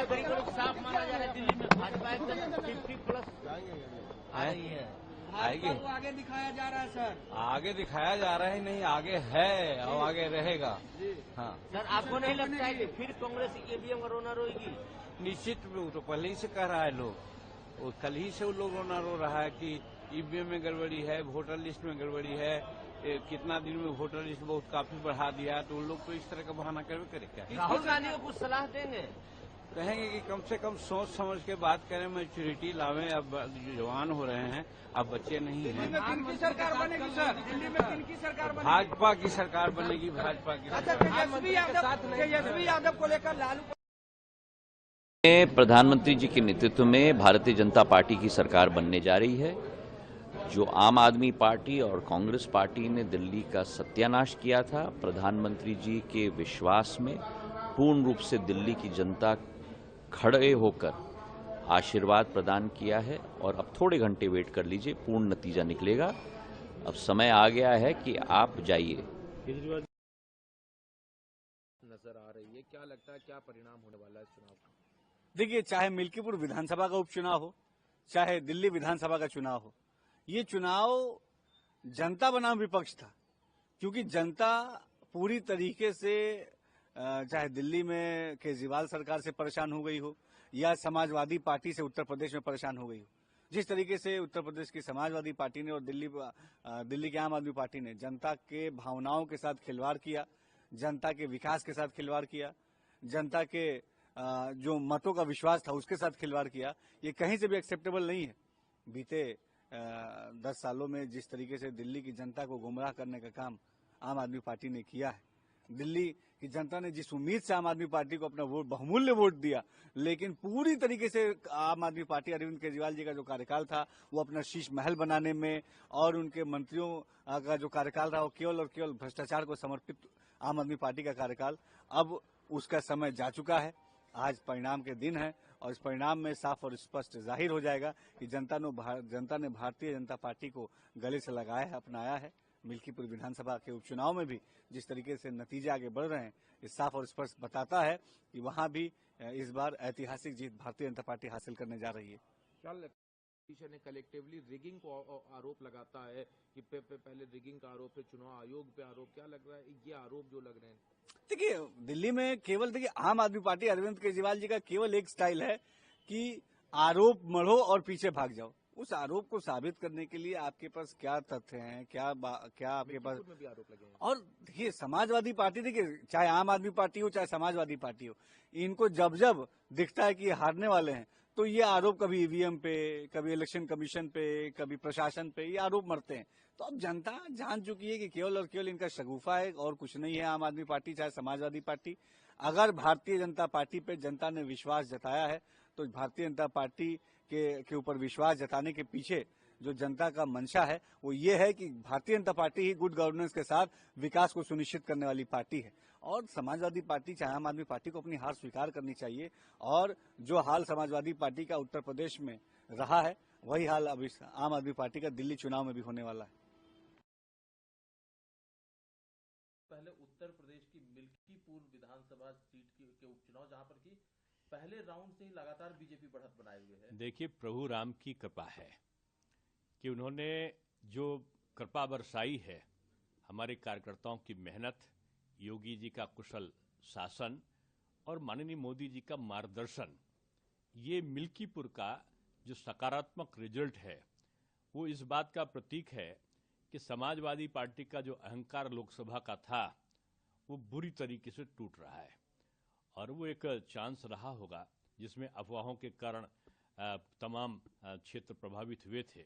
चौधरी को साफ माना जा रहा है दिल्ली में भाजपा एकदम 50+ आ रही है। आएगी, आगे दिखाया जा रहा है सर। आगे दिखाया जा रहा है, नहीं आगे है और आगे रहेगा। हाँ सर आपको नहीं लगता है कि फिर कांग्रेस ईवीएम रोना रोएगी? निश्चित, वो तो पहले ही से कह रहा है लोग, वो कल ही से वो लोग रोना रो रहा है कि ईवीएम में गड़बड़ी है, वोटर लिस्ट में गड़बड़ी है, कितना दिन में वोटर लिस्ट बहुत काफी बढ़ा दिया, तो उन लोग तो इस तरह का बहाना करके करे क्या? राहुल गांधी को कुछ सलाह देंगे? कहेंगे कि कम से कम सोच समझ के बात करें, मैच्योरिटी लावें। अब जवान हो रहे हैं, अब बच्चे नहीं हैं। किनकी सरकार बनेगी सर? दिल्ली में किनकी सरकार बनेगी? भाजपा की सरकार बनेगी, भाजपा की। अच्छा, तेजस्वी यादव को लेकर लालू प्रधानमंत्री जी के नेतृत्व में भारतीय जनता पार्टी की सरकार बनने जा रही है। जो आम आदमी पार्टी और कांग्रेस पार्टी ने दिल्ली का सत्यानाश किया था, प्रधानमंत्री जी के विश्वास में पूर्ण रूप से दिल्ली की जनता खड़े होकर आशीर्वाद प्रदान किया है और अब थोड़े घंटे वेट कर लीजिए, पूर्ण नतीजा निकलेगा। अब समय आ गया है कि आप जाइए। नजर आ रही है, क्या लगता है क्या परिणाम होने वाला है चुनाव का? देखिए, चाहे मिल्कीपुर विधानसभा का उपचुनाव हो, चाहे दिल्ली विधानसभा का चुनाव हो, ये चुनाव जनता बनाम विपक्ष था। क्योंकि जनता पूरी तरीके से चाहे दिल्ली में केजरीवाल सरकार से परेशान हो गई हो या समाजवादी पार्टी से उत्तर प्रदेश में परेशान हो गई हो, जिस तरीके से उत्तर प्रदेश की समाजवादी पार्टी ने और दिल्ली की आम आदमी पार्टी ने जनता के भावनाओं के साथ खिलवाड़ किया, जनता के विकास के साथ खिलवाड़ किया, जनता के जो मतों का विश्वास था उसके साथ खिलवाड़ किया, ये कहीं से भी एक्सेप्टेबल नहीं है। बीते 10 सालों में जिस तरीके से दिल्ली की जनता को गुमराह करने का काम आम आदमी पार्टी ने किया है, दिल्ली की जनता ने जिस उम्मीद से आम आदमी पार्टी को अपना वोट, बहुमूल्य वोट दिया, लेकिन पूरी तरीके से आम आदमी पार्टी, अरविंद केजरीवाल जी का जो कार्यकाल था वो अपना शीश महल बनाने में और उनके मंत्रियों का जो कार्यकाल था वो केवल और केवल भ्रष्टाचार को समर्पित आम आदमी पार्टी का कार्यकाल, अब उसका समय जा चुका है। आज परिणाम के दिन है और इस परिणाम में साफ और स्पष्ट जाहिर हो जाएगा कि जनता ने भारतीय जनता पार्टी को गले से लगाया है, अपनाया है। मिल्कीपुर विधानसभा के उपचुनाव में भी जिस तरीके से नतीजे आगे बढ़ रहे हैं, ये साफ और स्पष्ट बताता है कि वहां भी इस बार ऐतिहासिक जीत भारतीय जनता पार्टी हासिल करने जा रही है। क्या लगता है कलेक्टिवली रिगिंग को आरोप लगाता है कि पहले रिगिंग का आरोप है, चुनाव आयोग पे आरोप, क्या लग रहा है ये आरोप जो लग रहे हैं? देखिए, दिल्ली में केवल आम आदमी पार्टी, अरविंद केजरीवाल जी का केवल एक स्टाइल है कि आरोप मढ़ो और पीछे भाग जाओ। उस आरोप को साबित करने के लिए आपके पास क्या तथ्य हैं, क्या आपके पास में भी आरोप लगे हैं। और देखिए, समाजवादी पार्टी, देखिए चाहे आम आदमी पार्टी हो चाहे समाजवादी पार्टी हो, इनको जब जब दिखता है कि ये हारने वाले हैं तो ये आरोप कभी ईवीएम पे, कभी इलेक्शन कमीशन पे, कभी प्रशासन पे ये आरोप मरते हैं। तो अब जनता जान चुकी है कि केवल और केवल इनका शगुफा है और कुछ नहीं है। आम आदमी पार्टी चाहे समाजवादी पार्टी, अगर भारतीय जनता पार्टी पे जनता ने विश्वास जताया है तो भारतीय जनता पार्टी के ऊपर विश्वास जताने के पीछे जो जनता का मंशा है वो ये है कि भारतीय जनता पार्टी ही गुड गवर्नेंस के साथ विकास को सुनिश्चित करने वाली पार्टी है। और समाजवादी पार्टी चाहे आम आदमी पार्टी को अपनी हार स्वीकार करनी चाहिए और जो हाल समाजवादी पार्टी का उत्तर प्रदेश में रहा है वही हाल अब इस आम आदमी पार्टी का दिल्ली चुनाव में भी होने वाला है। पहले उत्तर प्रदेश की मिल्कीपुर विधानसभा सीट के उपचुनाव, जहां पर की पहले राउंड से ही लगातार बीजेपी बढ़त बनाए हुए है। देखिए, प्रभु राम की कृपा है कि उन्होंने जो कृपा बरसाई है, हमारे कार्यकर्ताओं की मेहनत, योगी जी का कुशल शासन और माननीय मोदी जी का मार्गदर्शन, ये मिल्कीपुर का जो सकारात्मक रिजल्ट है वो इस बात का प्रतीक है कि समाजवादी पार्टी का जो अहंकार लोकसभा का था वो बुरी तरीके से टूट रहा है और वो एक चांस रहा होगा जिसमें अफवाहों के कारण तमाम क्षेत्र प्रभावित हुए थे।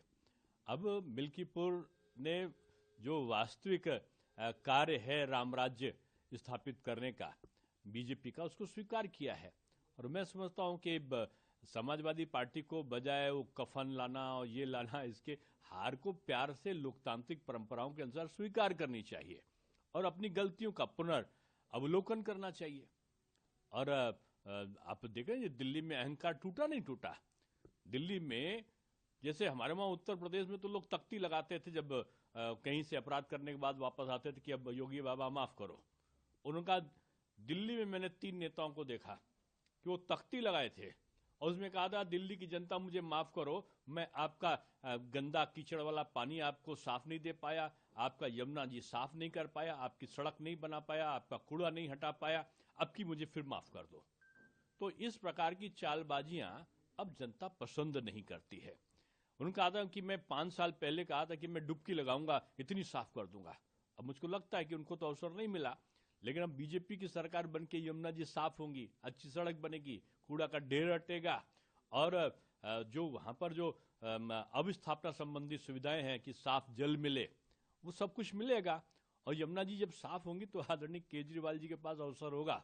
अब मिल्कीपुर ने जो वास्तविक कार्य है राम राज्य स्थापित करने का बीजेपी का, उसको स्वीकार किया है और मैं समझता हूं कि समाजवादी पार्टी को बजाय वो कफन लाना और ये लाना, इसके हार को प्यार से लोकतांत्रिक परंपराओं के अनुसार स्वीकार करनी चाहिए और अपनी गलतियों का पुनर्अवलोकन करना चाहिए। और आप देखें, दिल्ली में अहंकार टूटा नहीं टूटा। दिल्ली में जैसे हमारे वहां उत्तर प्रदेश में तो लोग तख्ती लगाते थे जब कहीं से अपराध करने के बाद वापस आते थे कि अब योगी बाबा माफ करो। उनका दिल्ली में मैंने 3 नेताओं को देखा, कि वो तख्ती लगाए थे और उसमें कहा था दिल्ली की जनता मुझे माफ करो, मैं आपका गंदा कीचड़ वाला पानी आपको साफ नहीं दे पाया, आपका यमुना जी साफ नहीं कर पाया, आपकी सड़क नहीं बना पाया, आपका कूड़ा नहीं हटा पाया, अब की मुझे फिर माफ कर दो। तो इस प्रकार की चालबाजियां अब जनता पसंद नहीं करती है। उन्होंने कहा था कि मैं 5 साल पहले कहा था कि मैं डुबकी लगाऊंगा, इतनी साफ कर दूंगा। अब मुझको लगता है कि उनको तो अवसर नहीं मिला, लेकिन अब बीजेपी की सरकार बनके यमुना जी साफ होंगी, अच्छी सड़क बनेगी, कूड़ा का ढेर हटेगा और जो वहां पर जो अवस्थापना संबंधी सुविधाएं हैं कि साफ जल मिले, वो सब कुछ मिलेगा। और यमुना जी जब साफ होंगी तो आदरणीय केजरीवाल जी के पास अवसर होगा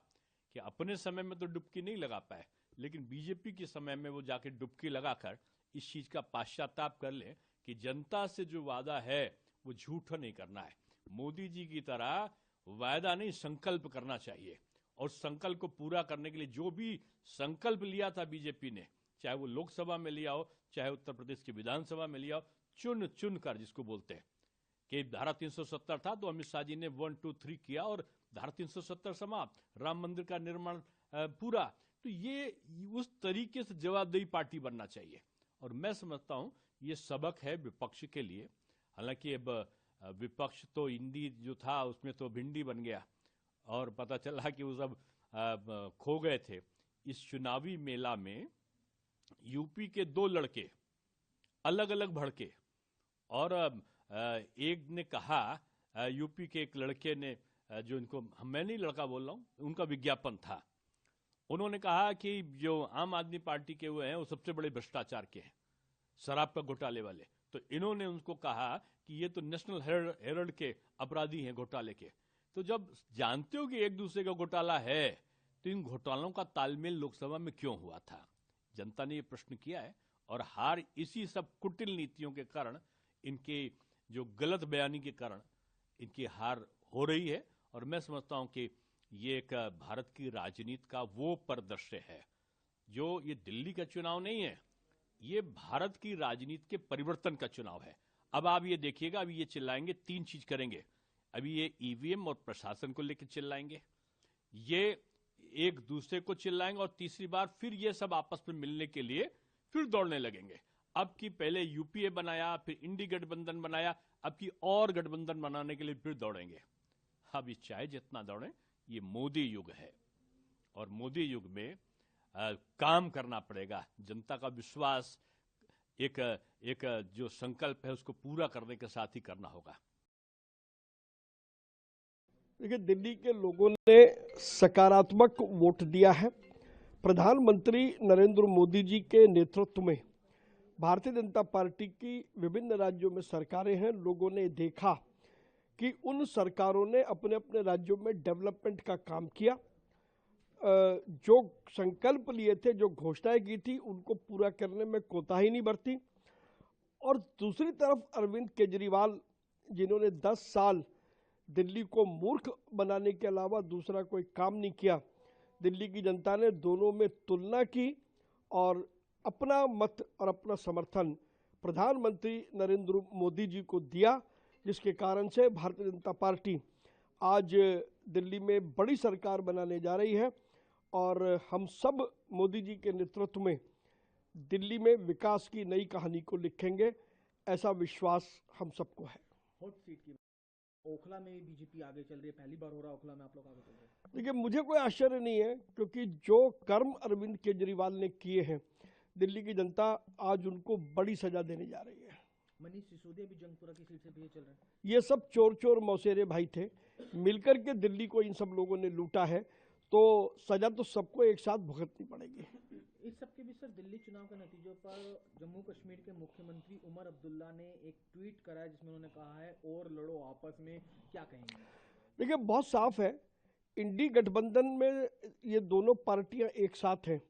कि अपने समय में तो डुबकी नहीं लगा पाए, लेकिन बीजेपी के समय में वो जाके डुबकी लगाकर इस चीज का पश्चाताप कर ले कि जनता से जो वादा है वो झूठा नहीं करना है। मोदी जी की तरह वायदा नहीं, संकल्प करना चाहिए और संकल्प को पूरा करने के लिए जो भी संकल्प लिया था बीजेपी ने, चाहे वो लोकसभा में लिया हो, चाहे उत्तर प्रदेश की विधानसभा में लिया हो, चुन चुन कर, जिसको बोलते हैं कि धारा 370 था तो अमित शाह जी ने 1, 2, 3 किया और धारा 370 समाप्त, राम मंदिर का निर्माण पूरा। तो ये उस तरीके से जवाबदेही पार्टी बनना चाहिए और मैं समझता हूं ये सबक है विपक्ष के लिए। हालांकि अब विपक्ष तो हिंदी जो था उसमें तो भिंडी बन गया और पता चला कि वो सब खो गए थे। इस चुनावी मेला में यूपी के 2 लड़के अलग अलग भड़के और एक ने कहा, यूपी के एक लड़के ने, जो इनको, मैं नहीं लड़का बोल रहा हूं, उनका विज्ञापन था, उन्होंने कहा कि जो आम आदमी पार्टी के हुए हैं वो सबसे बड़े भ्रष्टाचार के हैं, शराब का घोटाले वाले। तो इन्होंने उनको कहा कि ये तो नेशनल हेराल्ड के अपराधी हैं घोटाले के। तो जब जानते हो कि एक दूसरे का घोटाला है तो इन घोटालों का तालमेल लोकसभा में क्यों हुआ था? जनता ने ये प्रश्न किया है और हार इसी सब कुटिल नीतियों के कारण, इनके जो गलत बयानी के कारण इनकी हार हो रही है। और मैं समझता हूं कि ये एक भारत की राजनीति का वो परिदृश्य है जो, ये दिल्ली का चुनाव नहीं है, ये भारत की राजनीति के परिवर्तन का चुनाव है। अब आप ये देखिएगा, अभी ये चिल्लाएंगे, 3 चीज करेंगे। अभी ये ईवीएम और प्रशासन को लेकर चिल्लाएंगे, ये एक दूसरे को चिल्लाएंगे और तीसरी बार फिर ये सब आपस में मिलने के लिए फिर दौड़ने लगेंगे। अब की पहले यूपीए बनाया, फिर इंडी गठबंधन बनाया, अब की और गठबंधन बनाने के लिए फिर दौड़ेंगे। अब ये चाहे जितना दौड़े, ये मोदी युग है और मोदी युग में काम करना पड़ेगा। जनता का विश्वास, एक जो संकल्प है उसको पूरा करने के साथ ही करना होगा। देखिए, दिल्ली के लोगों ने सकारात्मक वोट दिया है। प्रधानमंत्री नरेंद्र मोदी जी के नेतृत्व में भारतीय जनता पार्टी की विभिन्न राज्यों में सरकारें हैं। लोगों ने देखा कि उन सरकारों ने अपने अपने राज्यों में डेवलपमेंट का काम किया, जो संकल्प लिए थे, जो घोषणाएं की थी, उनको पूरा करने में कोताही नहीं बरती। और दूसरी तरफ अरविंद केजरीवाल, जिन्होंने 10 साल दिल्ली को मूर्ख बनाने के अलावा दूसरा कोई काम नहीं किया, दिल्ली की जनता ने दोनों में तुलना की और अपना मत और अपना समर्थन प्रधानमंत्री नरेंद्र मोदी जी को दिया, जिसके कारण से भारतीय जनता पार्टी आज दिल्ली में बड़ी सरकार बनाने जा रही है और हम सब मोदी जी के नेतृत्व में दिल्ली में विकास की नई कहानी को लिखेंगे, ऐसा विश्वास हम सबको है। हॉट सीट की ओखला में बीजेपी आगे चल रही है, पहली बार हो रहा है ओखला में, आप लोग आगे चल रहे हैं। देखिए, मुझे कोई आश्चर्य नहीं है, क्योंकि जो कर्म अरविंद केजरीवाल ने किए हैं, दिल्ली की जनता आज उनको बड़ी सजा देने जा रही है। मनीष सिसोदिया भी जंगपुरा की सीट से भी चल रहे हैं। ये सब चोर चोर मौसेरे भाई थे, मिलकर के दिल्ली को इन सब लोगों ने लूटा है, तो सजा तो सबको एक साथ भुगतनी पड़ेगी। इस सब के बीच सर, दिल्ली चुनाव के नतीजों पर जम्मू कश्मीर के मुख्यमंत्री उमर अब्दुल्ला ने एक ट्वीट करा है जिसमें उन्होंने कहा है और लड़ो आपस में, क्या कहेंगे? देखिए, बहुत साफ है, इंडी गठबंधन में ये दोनों पार्टियां एक साथ हैं।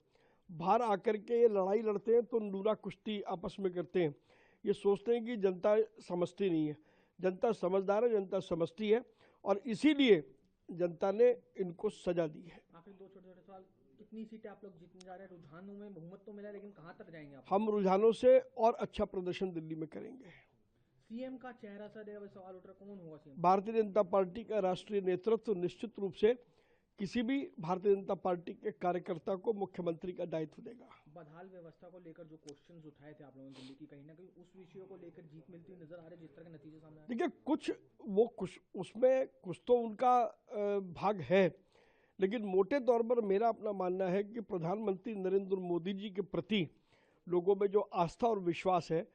बाहर आकर के ये लड़ाई लड़ते हैं तो नूरा कुश्ती आपस में करते हैं। ये सोचते हैं कि जनता समझती नहीं है। जनता समझदार है, जनता समझती है और इसीलिए जनता ने इनको सजा दी है। आखिर 2 छोटे-छोटे सवाल, कितनी सीटें आप लोग जीतने जा रहे हैं? रुझानों में बहुमत तो मिला, लेकिन कहां तक जाएंगे आप? हम रुझानों से और अच्छा प्रदर्शन दिल्ली में करेंगे। सीएम का चेहरा सर, सवाल उठ रहा, कौन होगा सीएम? भारतीय जनता पार्टी का राष्ट्रीय नेतृत्व निश्चित रूप से किसी भी भारतीय जनता पार्टी के कार्यकर्ता को मुख्यमंत्री का दायित्व देगा। बदहाल व्यवस्था को लेकर जो क्वेश्चंस उठाए थे आप लोगों ने दिल्ली की, कहीं ना कहीं उस विषयों को लेकर जीत मिलती हुई नजर आ रही है, जिस तरह के नतीजे सामने आ रहे हैं। देखिए उसमें कुछ तो उनका भाग है, लेकिन मोटे तौर पर मेरा अपना मानना है कि प्रधानमंत्री नरेंद्र मोदी जी के प्रति लोगों में जो आस्था और विश्वास है,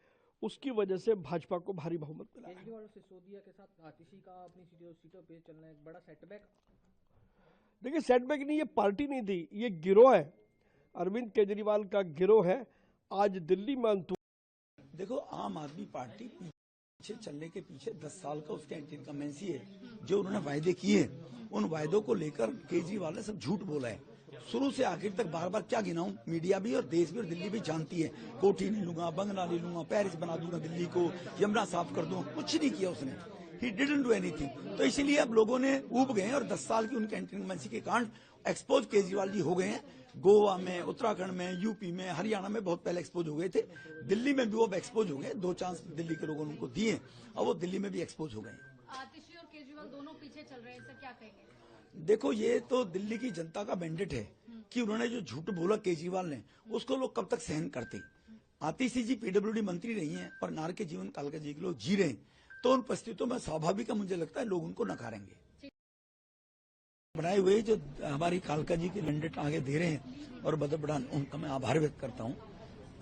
उसकी वजह से भाजपा को भारी बहुमत मिला है। केजरीवाल और सिसोदिया के साथ आतिशी का अपनी सीटों पे चलना एक बड़ा सेटबैक। देखिए सेटबैक नहीं, ये पार्टी नहीं थी, ये गिरोह है, अरविंद केजरीवाल का गिरोह है। आज दिल्ली में देखो, आम आदमी पार्टी पीछे चलने के पीछे 10 साल का उसका एंटी इनकम्बेंसी है। जो उन्होंने वायदे किए, उन वायदों को लेकर केजरीवाल ने सब झूठ बोला है, शुरू से आखिर तक। बार बार क्या गिनाऊं, मीडिया भी और देश भी और दिल्ली भी जानती है। कोठी नहीं लूंगा, बंगला नहीं लूंगा, पेरिस बना दूंगा दिल्ली को, यमुना साफ कर दूंगा, कुछ नहीं किया उसने। He didn't do anything. तो इसीलिए अब लोगों ने ऊब गए और 10 साल की उनके एंटी इनकम्बेंसी के कांड एक्सपोज केजरीवाल जी हो गए हैं। गोवा में, उत्तराखंड में, यूपी में, हरियाणा में बहुत पहले एक्सपोज हो गए थे। दिल्ली में भी वो एक्सपोज हो गए। 2 चांस दिल्ली के लोगों ने उनको दिए और वो दिल्ली में भी एक्सपोज हो गए। आतिशी और केजरीवाल दोनों पीछे चल रहे हैं, सर क्या कहेंगे? देखो, ये तो दिल्ली की जनता का मैंडेट है कि उन्होंने जो झूठ बोला केजरीवाल ने, उसको लोग कब तक सहन करते। आतिशी जी पीडब्ल्यूडी मंत्री रही हैं, पर नार के जीवन काल का जी के लोग जी रहे हैं, तो उन परिस्थितियों में स्वाभाविक है, मुझे लगता है लोग उनको नकारेंगे। बनाए हुए जो हमारी कालका जी के मैंडेट आगे दे रहे हैं और बदल बढ़ान, उनका मैं आभार व्यक्त करता हूं।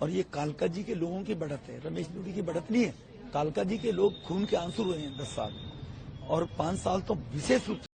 और ये कालका जी के लोगों की बढ़त है, रमेश दुबे की बढ़त नहीं है। कालका जी के लोग खून के आंसू हुए हैं 10 साल, और 5 साल तो विशेष रूप से